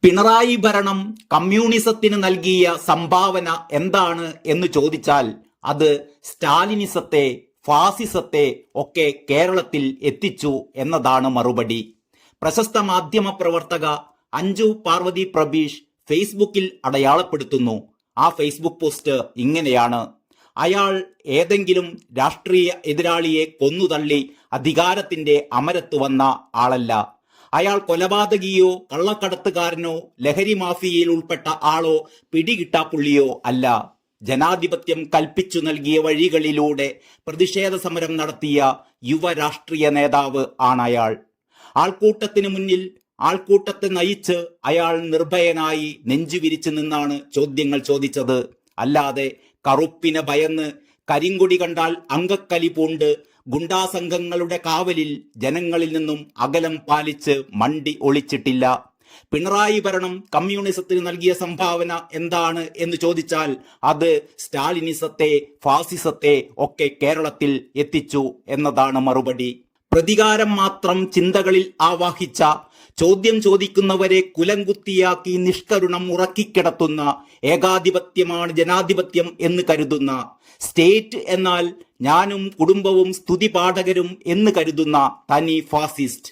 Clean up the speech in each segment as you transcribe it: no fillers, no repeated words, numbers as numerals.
പിണറായി ഭരണം കമ്മ്യൂണിസത്തിന് നൽകിയ സംഭാവന എന്താണ് എന്ന് ചോദിച്ചാൽ അത് സ്റ്റാലിനിസത്തെ, ഫാസിസത്തെ ഒക്കെ കേരളത്തിൽ എത്തിച്ചു എന്നതാണ് മറുപടി. പ്രശസ്ത മാധ്യമ പ്രവർത്തക അഞ്ജു പാർവതി പ്രബീഷ് ഫേസ്ബുക്കിൽ അടയാളപ്പെടുത്തുന്നു. ആ ഫേസ്ബുക്ക് പോസ്റ്റ് ഇങ്ങനെയാണ്: അയാൾ ഏതെങ്കിലും രാഷ്ട്രീയ എതിരാളിയെ കൊന്നുതള്ളി അധികാരത്തിന്റെ അമരത്ത് വന്ന ആളല്ല. അയാൾ കൊലപാതകിയോ കള്ളക്കടത്തുകാരനോ ലഹരി മാഫിയയിൽ ഉൾപ്പെട്ട ആളോ പിടികിട്ടാപ്പുള്ളിയോ അല്ല. ജനാധിപത്യം കൽപ്പിച്ചു നൽകിയ വഴികളിലൂടെ പ്രതിഷേധ സമരം നടത്തിയ യുവ രാഷ്ട്രീയ നേതാവ് ആണയാൾ. ആൾക്കൂട്ടത്തിന് മുന്നിൽ ആൾക്കൂട്ടത്തെ നയിച്ച് അയാൾ നിർഭയനായി നെഞ്ചുവിരിച്ചു നിന്നാണ് ചോദ്യങ്ങൾ ചോദിച്ചത്. അല്ലാതെ കറുപ്പിനെ ഭയന്ന്, കരിങ്കൊടി കണ്ടാൽ അങ്കക്കലി പൂണ്ട് ഗുണ്ടാസംഘങ്ങളുടെ കാവലിൽ ജനങ്ങളിൽ നിന്നും അകലം പാലിച്ച് മണ്ടി ഒളിച്ചിട്ടില്ല. പിണറായി ഭരണം കമ്മ്യൂണിസത്തിന് നൽകിയ സംഭാവന എന്താണ് എന്ന് ചോദിച്ചാൽ അത് സ്റ്റാലിനിസത്തെ, ഫാസിസത്തെ ഒക്കെ കേരളത്തിൽ എത്തിച്ചു എന്നതാണ് മറുപടി. പ്രതികാരം മാത്രം ചിന്തകളിൽ ആവാഹിച്ച, ചോദ്യം ചോദിക്കുന്നവരെ കുലംകുത്തിയാക്കി നിഷ്കരുണം ഉറക്കിക്കിടത്തുന്ന ഏകാധിപത്യമാണ് ജനാധിപത്യം എന്ന് കരുതുന്ന, സ്റ്റേറ്റ് എന്നാൽ ഞാനും കുടുംബവും സ്തുതിപാഠകരും എന്ന് കരുതുന്ന തനി ഫാസിസ്റ്റ്.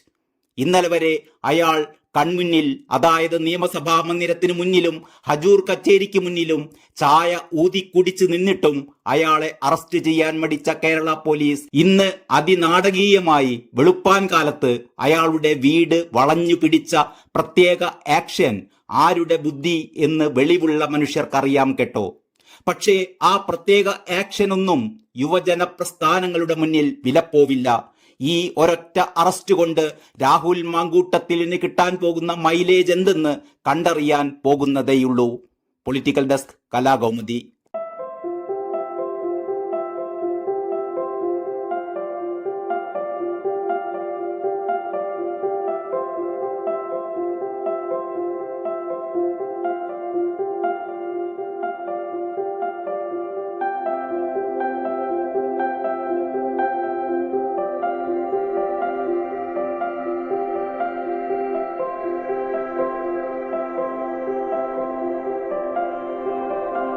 ഇന്നലെ വരെ അയാൾ കൺമുന്നിൽ, അതായത് നിയമസഭാ മന്ദിരത്തിന് മുന്നിലും ഹജൂർ കച്ചേരിക്ക് മുന്നിലും ചായ ഊതിക്കുടിച്ച് നിന്നിട്ടും അയാളെ അറസ്റ്റ് ചെയ്യാൻ മടിച്ച കേരള പോലീസ് ഇന്ന് അതിനാടകീയമായി വെളുപ്പാൻ കാലത്ത് അയാളുടെ വീട് വളഞ്ഞു പിടിച്ച പ്രത്യേക ആക്ഷൻ ആരുടെ ബുദ്ധി എന്ന് വെളിവുള്ള മനുഷ്യർക്കറിയാം കേട്ടോ. പക്ഷേ ആ പ്രത്യേക ആക്ഷനൊന്നും യുവജന പ്രസ്ഥാനങ്ങളുടെ മുന്നിൽ വിലപ്പോവില്ല. ഈ ഒരൊറ്റ അറസ്റ്റ് കൊണ്ട് രാഹുൽ മാങ്കൂട്ടത്തിന് കിട്ടാൻ പോകുന്ന മൈലേജ് എന്തെന്ന് കണ്ടറിയാൻ പോകുന്നതേയുള്ളൂ. Political desk, Kalakaumudi.